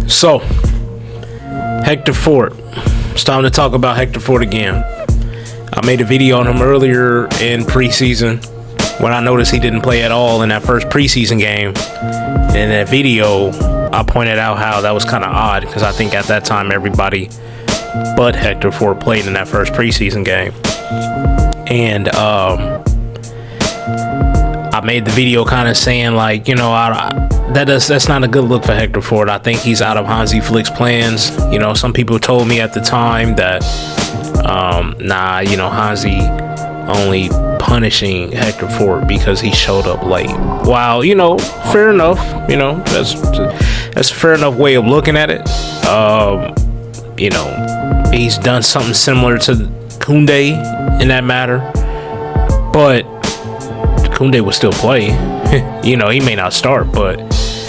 So, Hector Fort. It's time to talk about Hector Fort again. I made a video on him earlier in preseason when I noticed he didn't play at all in that first preseason game. In that video, I pointed out how that was kind of odd because I think at that time everybody but Hector Fort played in that first preseason game. And I made the video kind of saying, like, you know, that's not a good look for Hector Fort. I think he's out of Hansi Flick's plans. You know, some people told me at the time that, Hansi only punishing Hector Fort because he showed up late. Wow, you know, fair enough. You know, that's a fair enough way of looking at it. You know, he's done something similar to Koundé in that matter, but Koundé would still play. You know, he may not start, but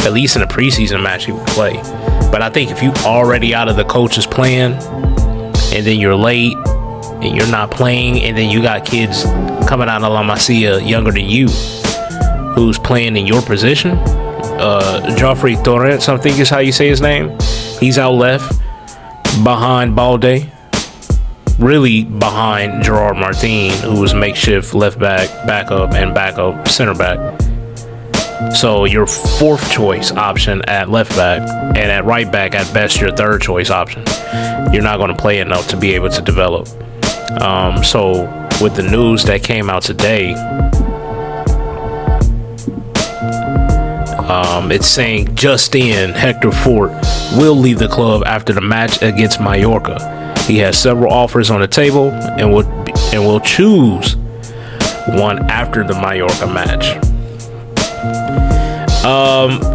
at least in a preseason match he would play. But I think if you already out of the coach's plan and then you're late and you're not playing, and then you got kids coming out of La Masia younger than you who's playing in your position, Joffrey Torrents, I think is how you say his name. He's out left behind Balde, really behind Gerard Martin, who was makeshift left back, backup center back. So your fourth choice option at left back, and at right back at best your third choice option. You're not going to play enough to be able to develop. So with the news that came out today, it's saying just in, Hector Fort will leave the club after the match against Mallorca. He has several offers on the table and will choose one after the Mallorca match.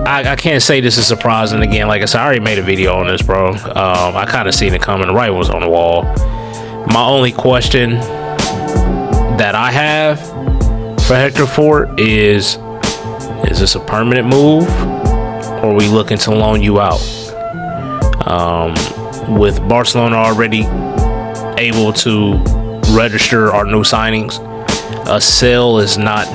I can't say this is surprising. Again, like I said, I already made a video on this, bro. I kind of seen it coming. The writing was on the wall. My only question that I have for Hector Fort is this a permanent move, or are we looking to loan you out? With Barcelona already able to register our new signings, a sale is not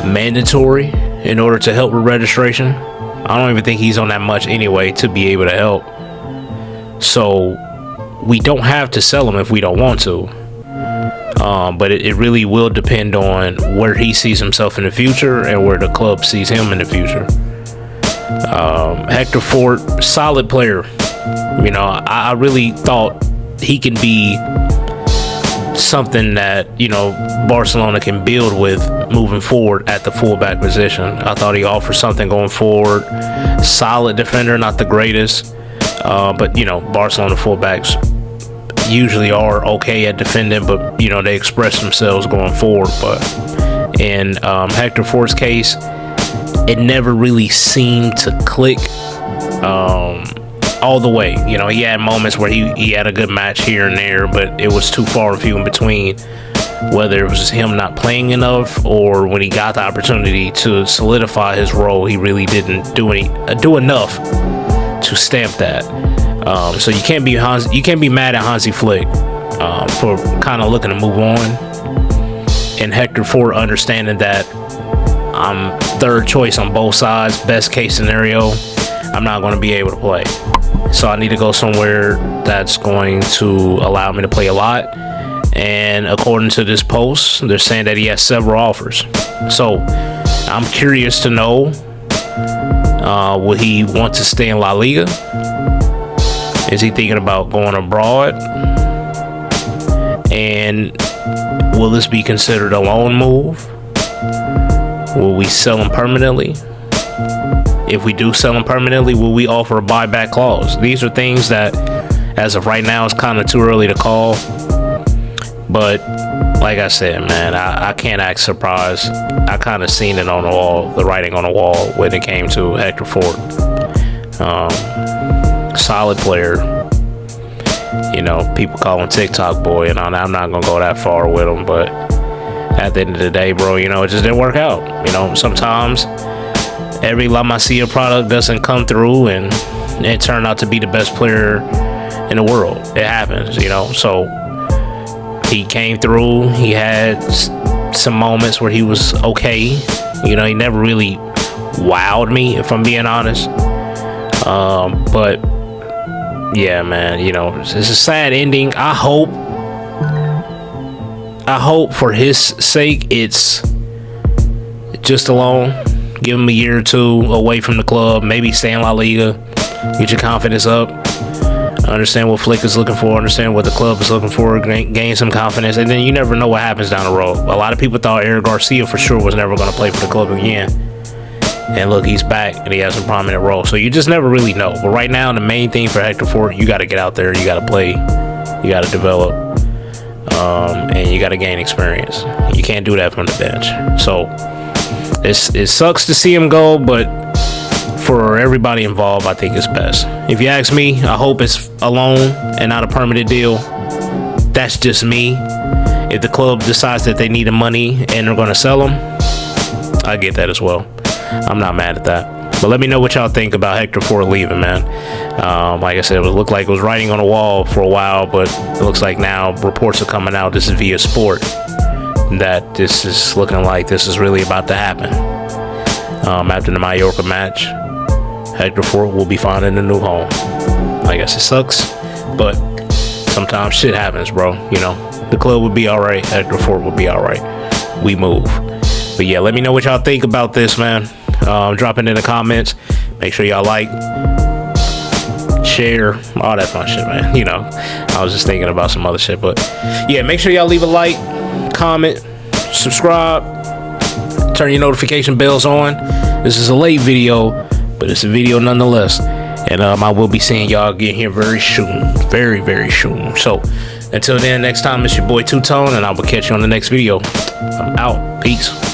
mandatory in order to help with registration. I don't even think he's on that much anyway to be able to help. So we don't have to sell him if we don't want to. But it really will depend on where he sees himself in the future and where the club sees him in the future. Hector Fort, solid player. You know, I really thought he can be something that, you know, Barcelona can build with moving forward at the fullback position. I thought he offered something going forward. Solid defender, not the greatest, but you know, Barcelona fullbacks usually are okay at defending, but you know, they express themselves going forward. But in Hector Fort's case, it never really seemed to click all the way. You know, he had moments where he had a good match here and there, but it was too far and few in between, whether it was just him not playing enough or when he got the opportunity to solidify his role, he really didn't do enough to stamp that. So you can't be mad at Hansi Flick for kind of looking to move on, and Hector Fort understanding that I'm third choice on both sides. Best case scenario, I'm not going to be able to play, so I need to go somewhere that's going to allow me to play a lot. And according to this post, they're saying that he has several offers. So I'm curious to know, will he want to stay in La Liga? Is he thinking about going abroad? And will this be considered a loan move? Will we sell him permanently? If we do sell him permanently, will we offer a buyback clause? These are things that, as of right now, it's kind of too early to call. But like I said, man, I can't act surprised. I kind of seen it on the wall, the writing on the wall when it came to Hector Fort. Solid player. You know, people call him TikTok boy, and I'm not gonna go that far with him, but at the end of the day, bro, you know, it just didn't work out. You know, sometimes every La Masia product doesn't come through and it turned out to be the best player in the world. It happens, you know. So he came through. He had some moments where he was okay. You know, he never really wowed me, if I'm being honest. But yeah, man, you know, it's a sad ending. I hope for his sake it's just a loan. Give him a year or two away from the club, maybe stay in La Liga, get your confidence up. Understand what Flick is looking for, understand what the club is looking for, gain some confidence, and then you never know what happens down the road. A lot of people thought Eric Garcia for sure was never going to play for the club again. And look, he's back, and he has a prominent role. So you just never really know. But right now, the main thing for Hector Fort, you got to get out there, you got to play, you got to develop, and you got to gain experience. You can't do that from the bench. So it sucks to see him go, but for everybody involved, I think it's best. If you ask me, I hope it's a loan and not a permanent deal. That's just me. If the club decides that they need the money and they're going to sell him, I get that as well. I'm not mad at that. But let me know what y'all think about Hector Fort leaving, man. Like I said, it looked like it was writing on the wall for a while, but it looks like now reports are coming out. This is via Sport, that this is looking like this is really about to happen. After the Mallorca match, Hector Fort will be finding a new home. I guess it sucks, but sometimes shit happens, bro. You know, the club would be all right. Hector Fort would be all right. We move. But yeah, let me know what y'all think about this, man. Drop it in the comments. Make sure y'all like, share, all that fun shit, man. You know, I was just thinking about some other shit, but yeah, make sure y'all leave a like, comment, subscribe, turn your notification bells on. This is a late video, but it's a video nonetheless. And I will be seeing y'all again here very soon. Very, very soon. So until then, next time, it's your boy Two Tone, and I will catch you on the next video. I'm out. Peace.